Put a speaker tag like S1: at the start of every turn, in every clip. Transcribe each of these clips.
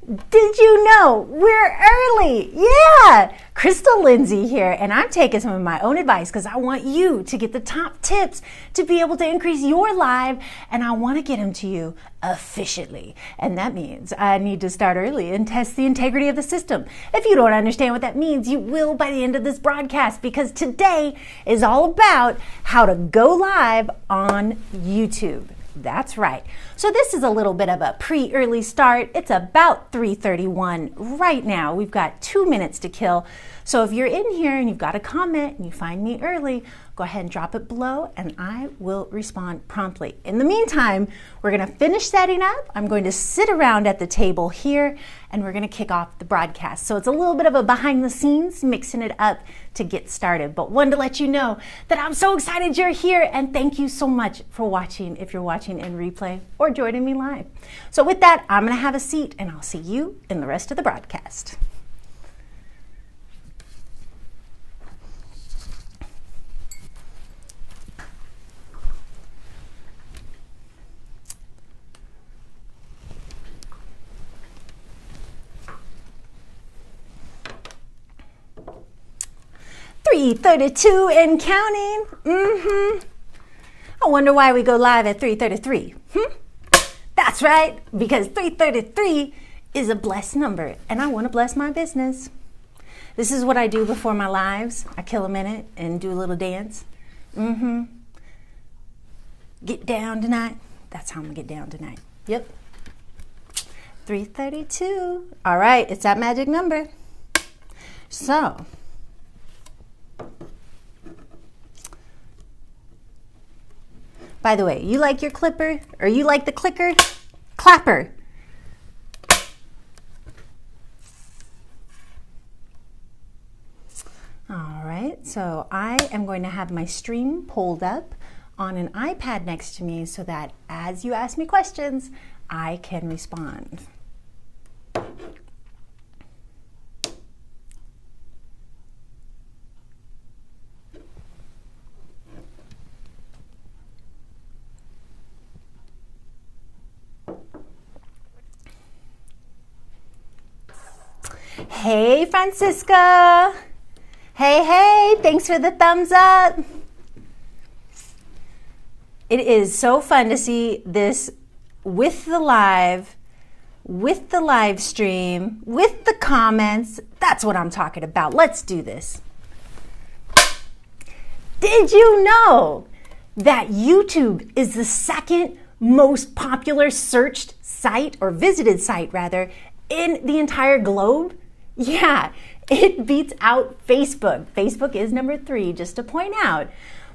S1: Did you know we're early? Yeah, Crystal Lindsay here, and I'm taking some of my own advice because I want you to get the top tips to be able to increase your live, and I want to get them to you efficiently. And that means I need to start early and test the integrity of the system. If you don't understand what that means, you will by the end of this broadcast, because today is all about how to go live on YouTube. That's right. So this is a little bit of a pre-early start. It's about 3:31 right now. We've got 2 minutes to kill. So if you're in here and you've got a comment and you find me early, go ahead and drop it below and I will respond promptly. In the meantime, we're going to finish setting up. I'm going to sit around at the table here and we're going to kick off the broadcast. So it's a little bit of a behind the scenes, mixing it up to get started. But wanted to let you know that I'm so excited you're here, and thank you so much for watching if you're watching in replay or joining me live. So with that, I'm going to have a seat and I'll see you in the rest of the broadcast. .32 and counting. I wonder why we go live at 3:33. That's right, because 3:33 is a blessed number, and I want to bless my business. This is what I do before my lives. I kill a minute and do a little dance. Get down tonight. That's how I'm gonna get down tonight. Yep. 3:32. All right, it's that magic number. So, by the way, you like your clipper or you like the clicker? Clapper. All right, so I am going to have my stream pulled up on an iPad next to me so that as you ask me questions, I can respond. Hey, Francisca. Hey, thanks for the thumbs up. It is so fun to see this with the live stream, with the comments. That's what I'm talking about. Let's do this. Did you know that YouTube is the second most popular searched site, or visited site rather, in the entire globe? Yeah, it beats out Facebook. Facebook is number 3, just to point out.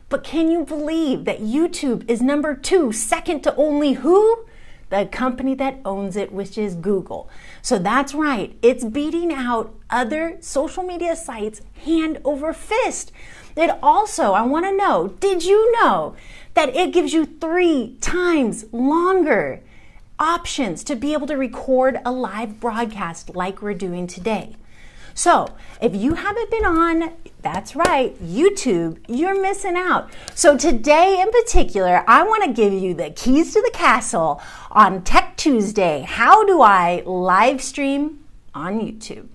S1: But can you believe that YouTube is number 2, second to only who? The company that owns it, which is Google. So that's right, it's beating out other social media sites hand over fist. It also, I want to know, did you know that it gives you 3 times longer options to be able to record a live broadcast like we're doing today? So if you haven't been on, that's right, YouTube, you're missing out. So today in particular, I want to give you the keys to the castle on Tech Tuesday. How do I live stream on YouTube?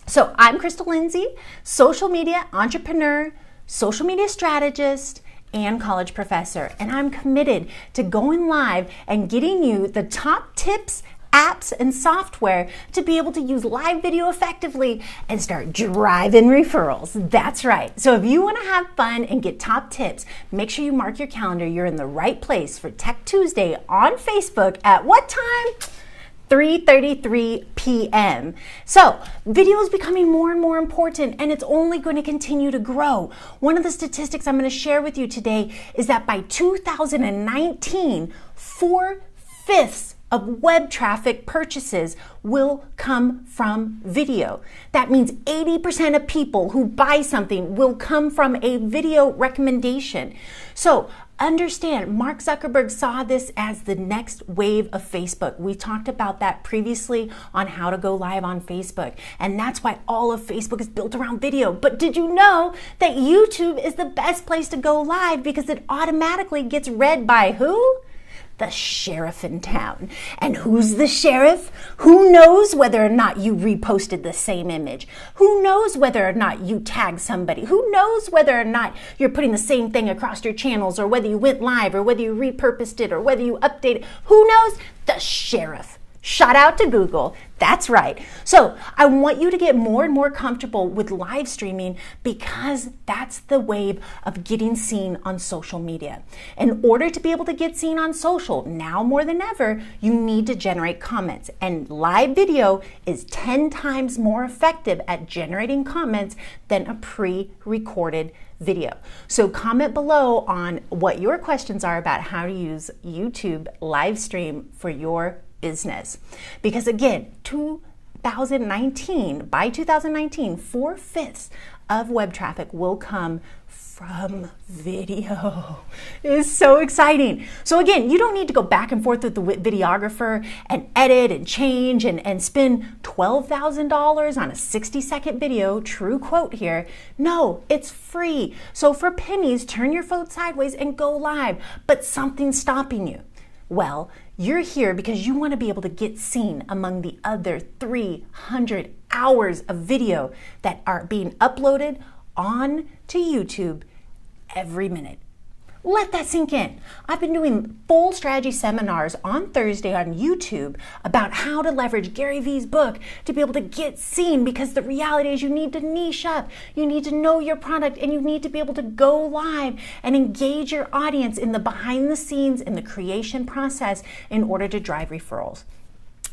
S1: So I'm Crystal Lindsay, social media entrepreneur, social media strategist, and college professor. And I'm committed to going live and getting you the top tips, apps, and software to be able to use live video effectively and start driving referrals. That's right. So if you want to have fun and get top tips, make sure you mark your calendar. You're in the right place for Tech Tuesday on Facebook at what time? 3:33 p.m. So video is becoming more and more important, and it's only going to continue to grow. One of the statistics I'm going to share with you today is that by 2019, 4/5 of web traffic purchases will come from video. That means 80% of people who buy something will come from a video recommendation. So understand, Mark Zuckerberg saw this as the next wave of Facebook. We talked about that previously on how to go live on Facebook. And that's why all of Facebook is built around video. But did you know that YouTube is the best place to go live because it automatically gets read by who? The sheriff in town. And who's the sheriff? Who knows whether or not you reposted the same image? Who knows whether or not you tagged somebody? Who knows whether or not you're putting the same thing across your channels, or whether you went live, or whether you repurposed it, or whether you updated? Who knows? The sheriff. Shout out to Google. That's right. So I want you to get more and more comfortable with live streaming, because that's the wave of getting seen on social media. In order to be able to get seen on social, now more than ever, you need to generate comments. And live video is 10 times more effective at generating comments than a pre-recorded video. So comment below on what your questions are about how to use YouTube live stream for your business. Because again, by 2019, 4/5 of web traffic will come from video. It is so exciting. So again, you don't need to go back and forth with the videographer and edit and change and spend $12,000 on a 60-second video. True quote here. No, it's free. So for pennies, turn your phone sideways and go live. But something's stopping you. Well, you're here because you want to be able to get seen among the other 300 hours of video that are being uploaded on to YouTube every minute. Let that sink in. I've been doing full strategy seminars on Thursday on YouTube about how to leverage Gary Vee's book to be able to get seen, because the reality is you need to niche up, you need to know your product, and you need to be able to go live and engage your audience in the behind the scenes in the creation process in order to drive referrals.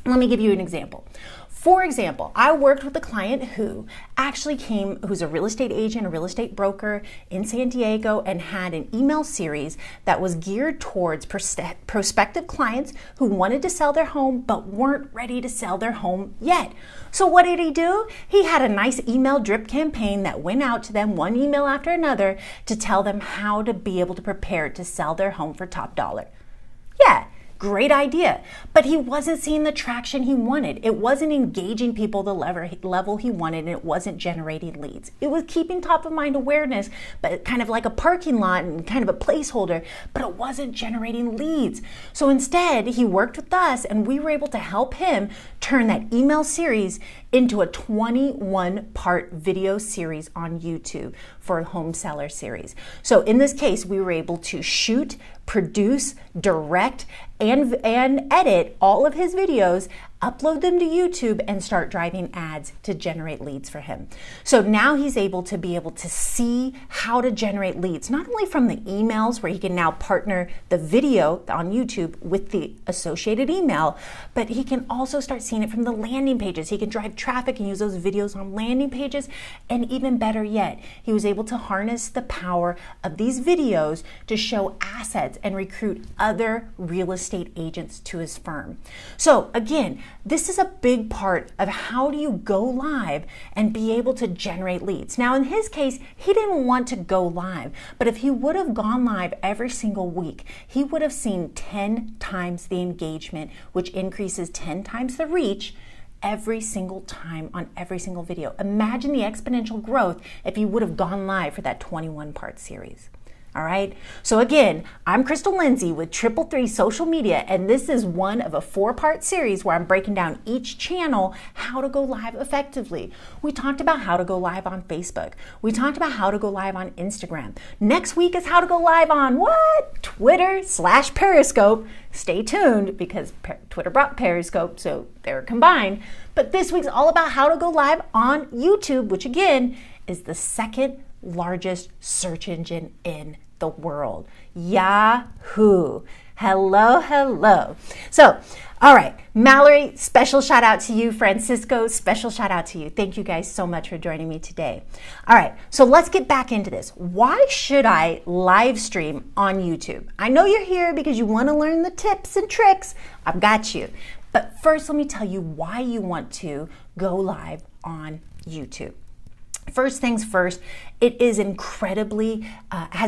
S1: Let me give you an example. For example, I worked with a client who's a real estate agent, a real estate broker in San Diego, and had an email series that was geared towards prospective clients who wanted to sell their home but weren't ready to sell their home yet. So what did he do? He had a nice email drip campaign that went out to them, one email after another, to tell them how to be able to prepare to sell their home for top dollar. Yeah. Great idea, but he wasn't seeing the traction he wanted. It wasn't engaging people the level he wanted, and it wasn't generating leads. It was keeping top of mind awareness, but kind of like a parking lot and kind of a placeholder, but it wasn't generating leads. So instead, he worked with us, and we were able to help him turn that email series into a 21-part video series on YouTube for a home seller series. So in this case, we were able to shoot, produce, direct, and edit all of his videos, upload them to YouTube, and start driving ads to generate leads for him. So now he's able to see how to generate leads, not only from the emails, where he can now partner the video on YouTube with the associated email, but he can also start seeing it from the landing pages. He can drive traffic and use those videos on landing pages. And even better yet, he was able to harness the power of these videos to show assets and recruit other real estate agents to his firm. So again, this is a big part of how do you go live and be able to generate leads. Now in his case, he didn't want to go live, but if he would have gone live every single week, he would have seen 10 times the engagement, which increases 10 times the reach every single time on every single video. Imagine the exponential growth if he would have gone live for that 21-part series. All right. So again, I'm Crystal Lindsay with 333 Social Media, and this is one of a 4-part series where I'm breaking down each channel, how to go live effectively. We talked about how to go live on Facebook. We talked about how to go live on Instagram. Next week is how to go live on what? Twitter/Periscope. Stay tuned, because Twitter brought Periscope, so they're combined. But this week's all about how to go live on YouTube, which again is the second largest search engine in the world. Yahoo! Hello, hello. So, all right, Mallory, special shout out to you. Francisco, special shout out to you. Thank you guys so much for joining me today. All right, so let's get back into this. Why should I live stream on YouTube? I know you're here because you want to learn the tips and tricks. I've got you. But first, let me tell you why you want to go live on YouTube. First things first, it is has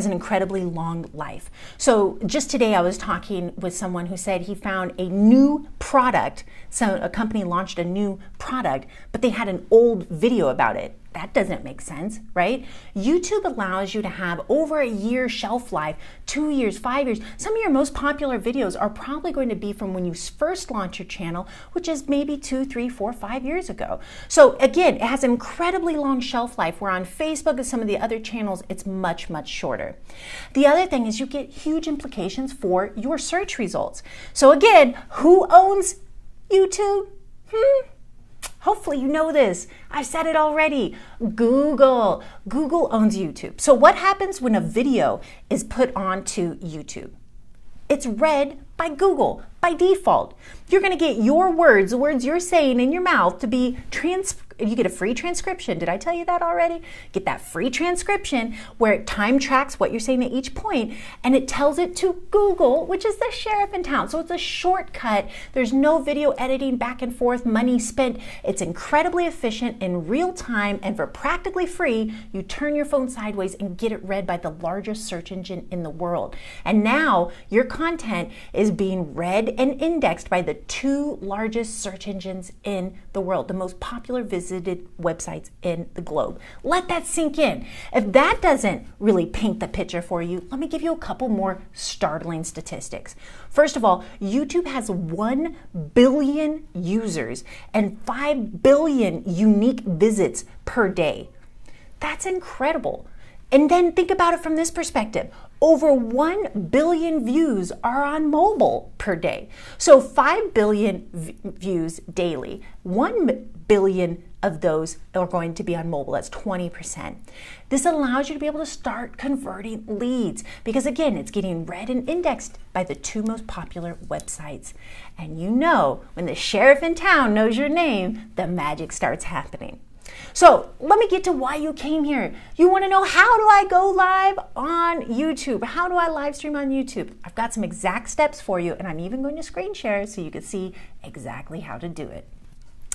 S1: an incredibly long life. So just today I was talking with someone who said he found a new product. So a company launched a new product, but they had an old video about it. That doesn't make sense, right? YouTube allows you to have over a year shelf life, 2 years, 5 years. Some of your most popular videos are probably going to be from when you first launched your channel, which is maybe 2, 3, 4, 5 years ago. So again, it has an incredibly long shelf life, where on Facebook and some of the other channels, it's much, much shorter. The other thing is you get huge implications for your search results. So again, who owns YouTube? Hopefully you know this. I've said it already. Google. Google owns YouTube. So what happens when a video is put onto YouTube? It's read by Google by default. You're going to get your words, the words you're saying in your mouth, to be you get a free transcription. Did I tell you that already? Get that free transcription where it time tracks what you're saying at each point, and it tells it to Google, which is the sheriff in town. So it's a shortcut. There's no video editing back and forth, money spent. It's incredibly efficient in real time, and for practically free, you turn your phone sideways and get it read by the largest search engine in the world. And now your content is being read and indexed by the 2 largest search engines in the world, the most popular visited websites in the globe. Let that sink in. If that doesn't really paint the picture for you, let me give you a couple more startling statistics. First of all, YouTube has 1 billion users and 5 billion unique visits per day. That's incredible. And then think about it from this perspective. Over 1 billion views are on mobile per day. So 5 billion views daily. 1 billion of those are going to be on mobile. That's 20%. This allows you to be able to start converting leads because, again, it's getting read and indexed by the 2 most popular websites. And you know, when the sheriff in town knows your name, the magic starts happening. So let me get to why you came here. You want to know, how do I go live on YouTube? How do I live stream on YouTube? I've got some exact steps for you, and I'm even going to screen share so you can see exactly how to do it.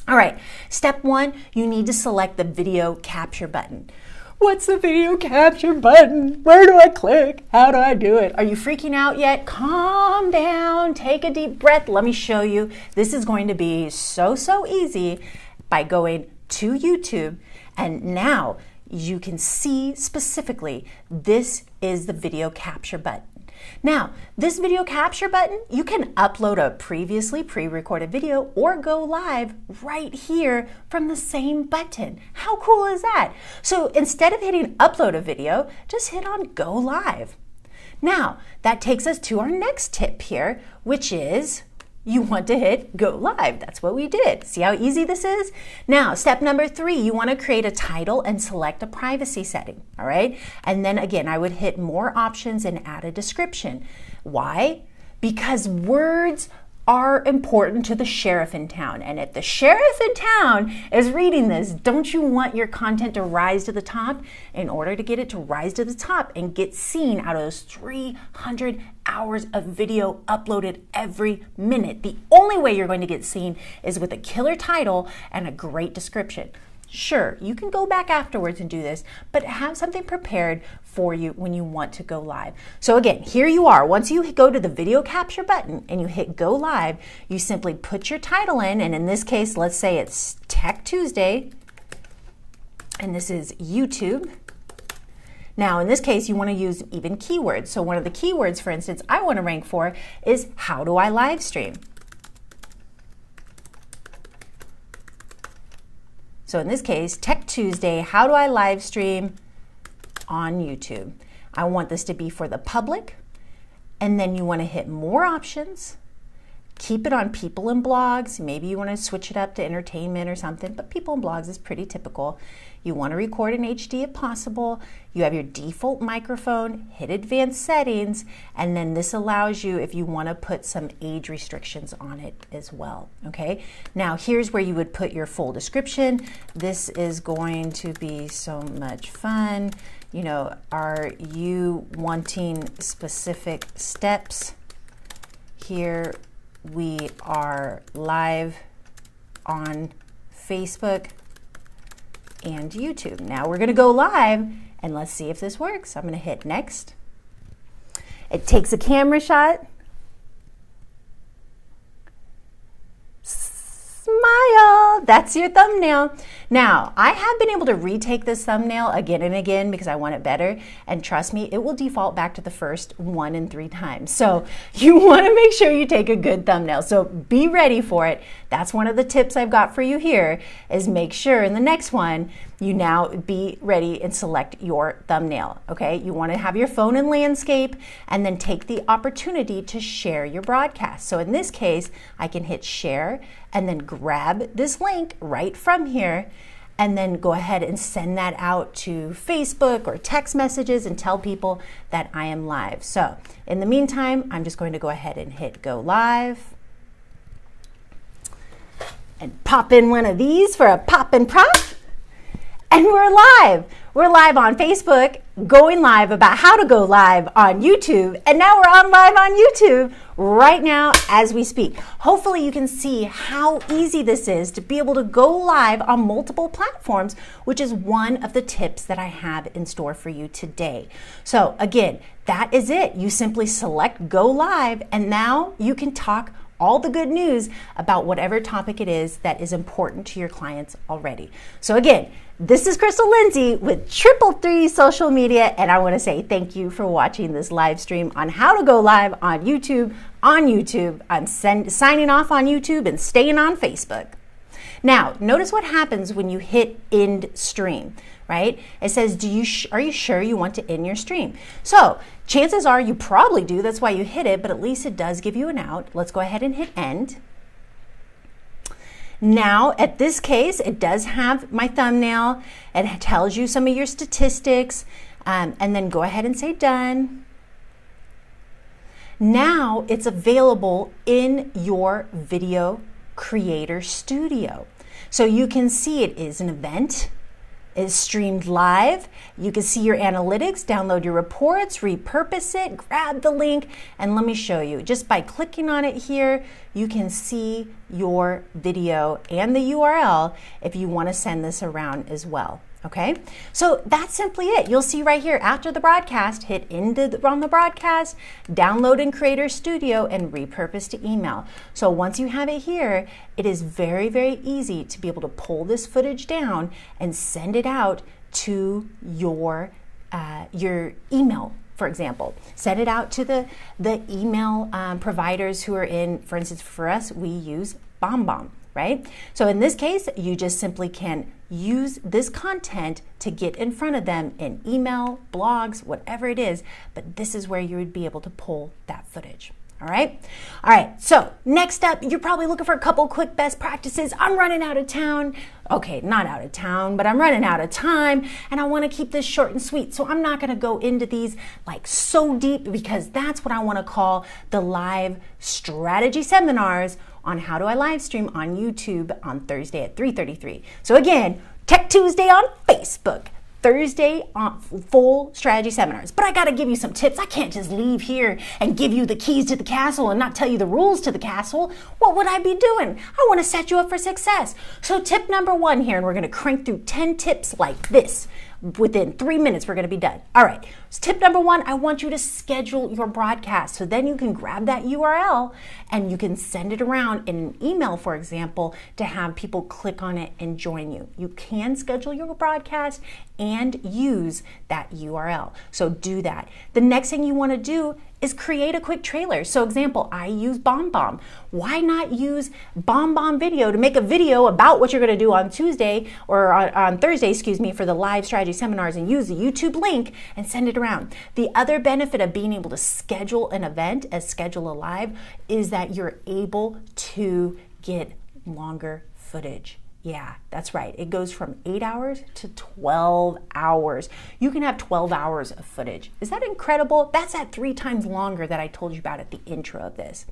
S1: All right, step 1, you need to select the video capture button. What's the video capture button? Where do I click? How do I do it? Are you freaking out yet? Calm down, take a deep breath. Let me show you. This is going to be so easy by going to YouTube, and now you can see specifically this is the video capture button. Now, this video capture button, you can upload a previously pre-recorded video or go live right here from the same button. How cool is that? So instead of hitting upload a video, just hit on go live. Now, that takes us to our next tip here, which is you want to hit go live. That's what we did. See how easy this is? Now, step number 3, you want to create a title and select a privacy setting, all right? And then again, I would hit more options and add a description. Why? Because words are important to the sheriff in town. And if the sheriff in town is reading this, don't you want your content to rise to the top? In order to get it to rise to the top and get seen out of those 300 hours of video uploaded every minute, the only way you're going to get seen is with a killer title and a great description. Sure, you can go back afterwards and do this, but have something prepared for you when you want to go live. So again, here you are. Once you go to the video capture button and you hit go live, you simply put your title in, and in this case, let's say it's Tech Tuesday, and this is YouTube. Now, in this case, you want to use even keywords. So one of the keywords, for instance, I want to rank for is how do I live stream? So in this case, Tech Tuesday, how do I live stream on YouTube? I want this to be for the public, and then you want to hit more options. Keep it on people and blogs. Maybe you want to switch it up to entertainment or something, but people and blogs is pretty typical. You want to record in HD if possible. You have your default microphone, hit advanced settings, and then this allows you, if you want to put some age restrictions on it as well, okay? Now here's where you would put your full description. This is going to be so much fun. You know, are you wanting specific steps? Here we are live on Facebook and YouTube. Now we're gonna go live and let's see if this works. I'm gonna hit next. It takes a camera shot. Smile, That's your thumbnail. Now, I have been able to retake this thumbnail again and again because I want it better. And trust me, it will default back to the first 1 in 3 times. So you want to make sure you take a good thumbnail. So be ready for it. That's one of the tips I've got for you here is make sure in the next one, you now be ready and select your thumbnail, okay? You want to have your phone in landscape and then take the opportunity to share your broadcast. So in this case, I can hit share and then grab this link right from here and then go ahead and send that out to Facebook or text messages and tell people that I am live. So in the meantime, I'm just going to go ahead and hit go live and pop in one of these for a pop and prop. And we're live. We're live on Facebook, going live about how to go live on YouTube. And now we're on live on YouTube right now as we speak. Hopefully you can see how easy this is to be able to go live on multiple platforms, which is one of the tips that I have in store for you today. So again, that is it. You simply select go live and now you can talk all the good news about whatever topic it is that is important to your clients already. So again, this is Crystal Lindsay with 333 Social Media, and I want to say thank you for watching this live stream on how to go live on YouTube. I'm signing off on YouTube and staying on Facebook. Now, notice what happens when you hit end stream, right? It says, are you sure you want to end your stream? So chances are you probably do. That's why you hit it, but at least it does give you an out. Let's go ahead and hit end. Now, at this case, it does have my thumbnail. It tells you some of your statistics, and then go ahead and say done. Now, it's available in your video creator studio. So you can see it is an event, is streamed live. You can see your analytics, download your reports, repurpose it, grab the link, and let me show you. Just by clicking on it here, you can see your video and the URL if you want to send this around as well. Okay, so that's simply it. You'll see right here after the broadcast, hit end on the broadcast, download in Creator Studio, and repurpose to email. So once you have it here, it is very, very easy to be able to pull this footage down and send it out to your email. For example, send it out to the email providers who are in, for instance, for us, we use BombBomb. Right? So in this case, you just simply can use this content to get in front of them in email, blogs, whatever it is, but this is where you would be able to pull that footage. All right? All right, so next up, you're probably looking for a couple quick best practices. I'm running out of town. Okay, not out of town, but I'm running out of time, and I want to keep this short and sweet, so I'm not going to go into these like so deep because that's what I want to call the live strategy seminars on how do I live stream on YouTube on Thursday at 3:33. So again, Tech Tuesday on Facebook, Thursday on full strategy seminars. But I got to give you some tips. I can't just leave here and give you the keys to the castle and not tell you the rules to the castle. What would I be doing? I want to set you up for success. So tip number 1 here, and we're going to crank through 10 tips like this. Within 3 minutes, we're going to be done. All right. So tip number 1, I want you to schedule your broadcast. So then you can grab that URL and you can send it around in an email, for example, to have people click on it and join you. You can schedule your broadcast and use that URL. So do that. The next thing you want to do is create a quick trailer. So example, I use BombBomb. Why not use BombBomb Video to make a video about what you're going to do on Tuesday or on Thursday, excuse me, for the live strategy seminars and use the YouTube link and send it around. The other benefit of being able to schedule an event as schedule a live is that you're able to get longer footage. Yeah, that's right. It goes from 8 hours to 12 hours. You can have 12 hours of footage. Is that incredible? That's at 3 times longer that I told you about at the intro of this.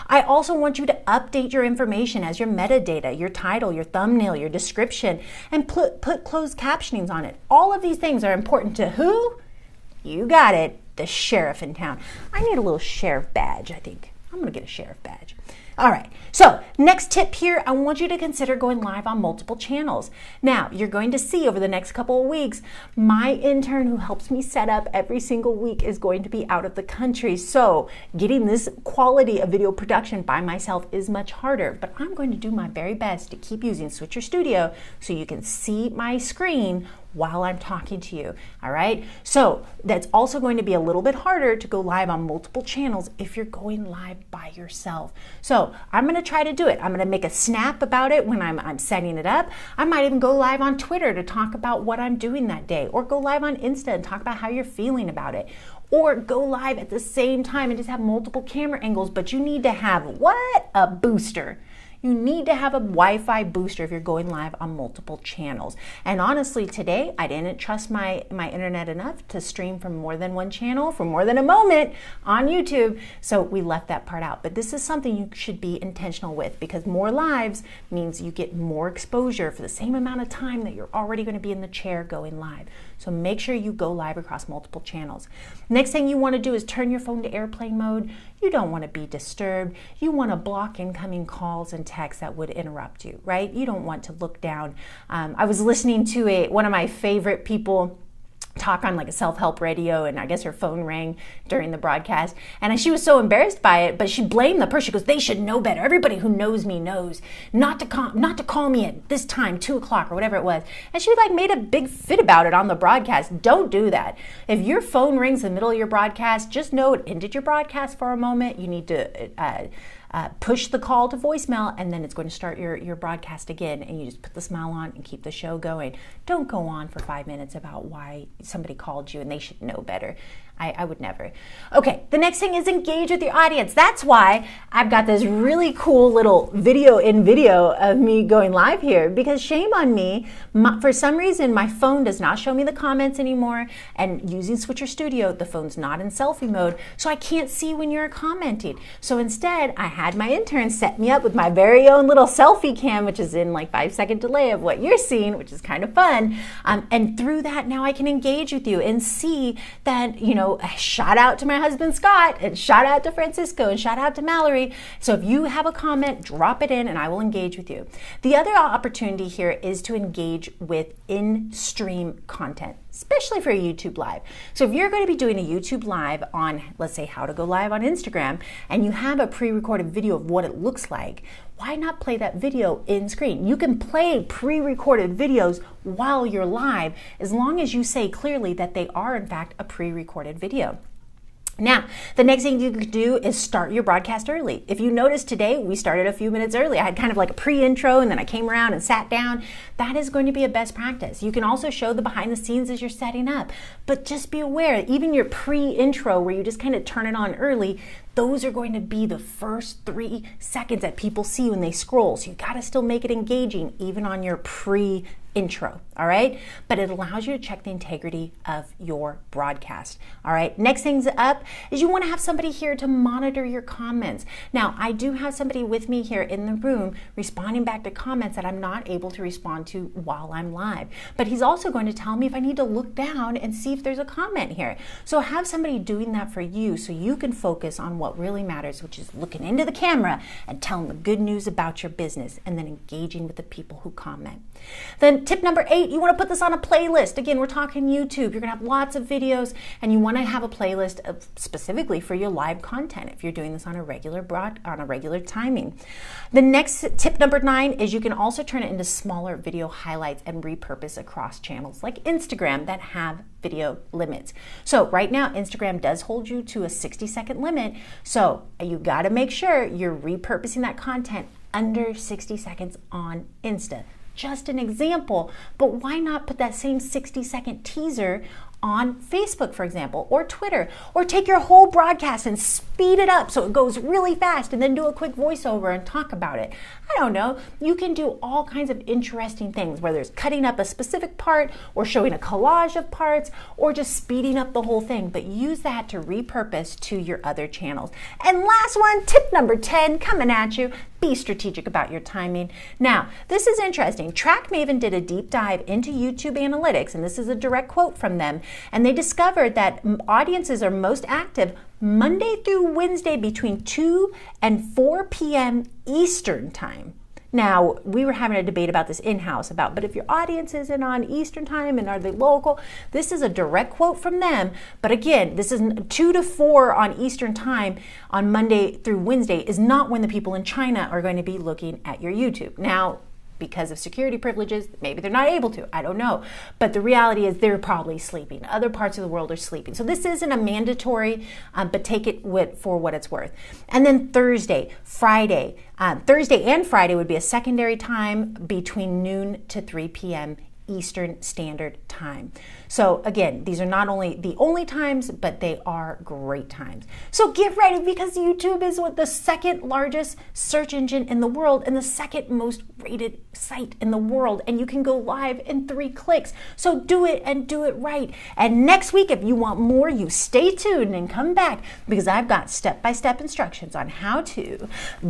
S1: I also want you to update your information as your metadata, your title, your thumbnail, your description, and put closed captionings on it. All of these things are important to who? You got it, the sheriff in town. I need a little sheriff badge, I think. I'm going to get a sheriff badge. All right, so next tip here, I want you to consider going live on multiple channels. Now, you're going to see over the next couple of weeks, my intern who helps me set up every single week is going to be out of the country. So getting this quality of video production by myself is much harder, but I'm going to do my very best to keep using Switcher Studio so you can see my screen while I'm talking to you, all right? So that's also going to be a little bit harder to go live on multiple channels if you're going live by yourself. So I'm gonna try to do it. I'm gonna make a snap about it when I'm setting it up. I might even go live on Twitter to talk about what I'm doing that day, or go live on Insta and talk about how you're feeling about it. Or go live at the same time and just have multiple camera angles, but you need to have what? A booster. You need to have a Wi-Fi booster if you're going live on multiple channels. And honestly, today, I didn't trust my internet enough to stream from more than one channel for more than a moment on YouTube, so we left that part out. But this is something you should be intentional with, because more lives means you get more exposure for the same amount of time that you're already going to be in the chair going live. So make sure you go live across multiple channels. Next thing you want to do is turn your phone to airplane mode. You don't want to be disturbed. You want to block incoming calls and texts that would interrupt you, right? You don't want to look down. I was listening to one of my favorite people talk on like a self-help radio, and I guess her phone rang during the broadcast, and she was so embarrassed by it, but she blamed the person. She goes, they should know better. Everybody who knows me knows not to call me at this time, 2 o'clock or whatever it was. And she like made a big fit about it on the broadcast. Don't do that. If your phone rings in the middle of your broadcast, just know it ended your broadcast for a moment. You need to push the call to voicemail, and then it's going to start your broadcast again, and you just put the smile on and keep the show going. Don't go on for 5 minutes about why somebody called you and they should know better. I would never. Okay, the next thing is engage with your audience. That's why I've got this really cool little video of me going live here, because shame on me, for some reason my phone does not show me the comments anymore, and using Switcher Studio, the phone's not in selfie mode, so I can't see when you're commenting. So instead, I had my intern set me up with my very own little selfie cam, which is in like 5-second delay of what you're seeing, which is kind of fun. And through that, now I can engage with you and see that, shout out to my husband, Scott, and shout out to Francisco, and shout out to Mallory. So if you have a comment, drop it in and I will engage with you. The other opportunity here is to engage with in-stream content, especially for a YouTube Live. So if you're going to be doing a YouTube Live on, let's say, how to go live on Instagram, and you have a pre-recorded video of what it looks like, why not play that video in screen? You can play pre-recorded videos while you're live, as long as you say clearly that they are in fact a pre-recorded video. Now, the next thing you could do is start your broadcast early. If you notice today, we started a few minutes early. I had kind of like a pre-intro, and then I came around and sat down. That is going to be a best practice. You can also show the behind the scenes as you're setting up, but just be aware, even your pre-intro where you just kind of turn it on early, those are going to be the first 3 seconds that people see when they scroll. So you got to still make it engaging even on your pre-intro, all right? But it allows you to check the integrity of your broadcast, all right? Next thing's up is you want to have somebody here to monitor your comments. Now, I do have somebody with me here in the room responding back to comments that I'm not able to respond to while I'm live. But he's also going to tell me if I need to look down and see if there's a comment here. So have somebody doing that for you so you can focus on what really matters, which is looking into the camera and telling the good news about your business, and then engaging with the people who comment. Then tip number 8, you want to put this on a playlist. Again, we're talking YouTube. You're going to have lots of videos, and you want to have a playlist specifically for your live content if you're doing this on a regular timing. The next tip number 9 is you can also turn it into smaller video highlights and repurpose across channels like Instagram that have video limits. So right now, Instagram does hold you to a 60-second limit. So you got to make sure you're repurposing that content under 60 seconds on Insta. Just an example, but why not put that same 60-second teaser on Facebook, for example, or Twitter, or take your whole broadcast and speed it up so it goes really fast, and then do a quick voiceover and talk about it. I don't know. You can do all kinds of interesting things, whether it's cutting up a specific part or showing a collage of parts or just speeding up the whole thing, but use that to repurpose to your other channels. And last one, tip number 10, coming at you, be strategic about your timing. Now, this is interesting. TrackMaven did a deep dive into YouTube analytics, and this is a direct quote from them, and they discovered that audiences are most active Monday through Wednesday between 2 and 4 p.m. Eastern time. Now, we were having a debate about this in-house but if your audience isn't on Eastern time and are they local, this is a direct quote from them. But again, this is 2 to 4 on Eastern time on Monday through Wednesday is not when the people in China are going to be looking at your YouTube. Now, because of security privileges, maybe they're not able to, I don't know. But the reality is they're probably sleeping. Other parts of the world are sleeping. So this isn't a mandatory, but take it for what it's worth. And then Thursday and Friday would be a secondary time between noon to 3 p.m. Eastern Standard Time. So again, these are not only the only times, but they are great times. So get ready, because YouTube is the second largest search engine in the world and the second most rated site in the world. And you can go live in 3 clicks. So do it and do it right. And next week, if you want more, you stay tuned and come back, because I've got step-by-step instructions on how to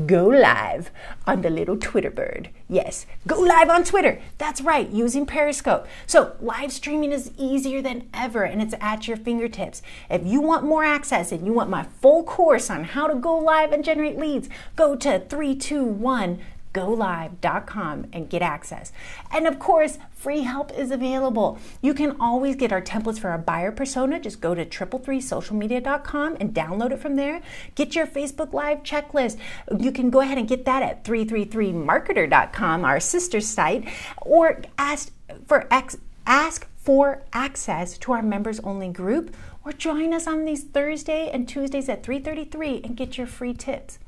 S1: go live on the little Twitter bird. Yes, go live on Twitter. That's right, using Periscope. So live streaming is easier than ever, and it's at your fingertips. If you want more access and you want my full course on how to go live and generate leads, go to 321golive.com and get access. And of course, free help is available. You can always get our templates for our buyer persona. Just go to 333socialmedia.com and download it from there. Get your Facebook Live checklist. You can go ahead and get that at 333marketer.com, our sister site, or ask for access to our members only group, or join us on these Thursday and Tuesdays at 3:33 and get your free tips.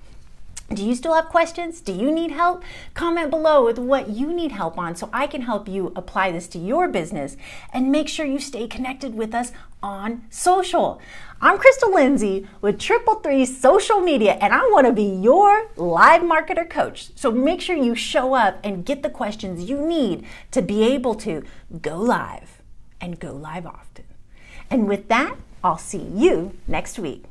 S1: Do you still have questions? Do you need help? Comment below with what you need help on so I can help you apply this to your business, and make sure you stay connected with us on social. I'm Crystal Lindsay with 333 Social Media, and I want to be your live marketer coach. So make sure you show up and get the questions you need to be able to go live and go live often. And with that, I'll see you next week.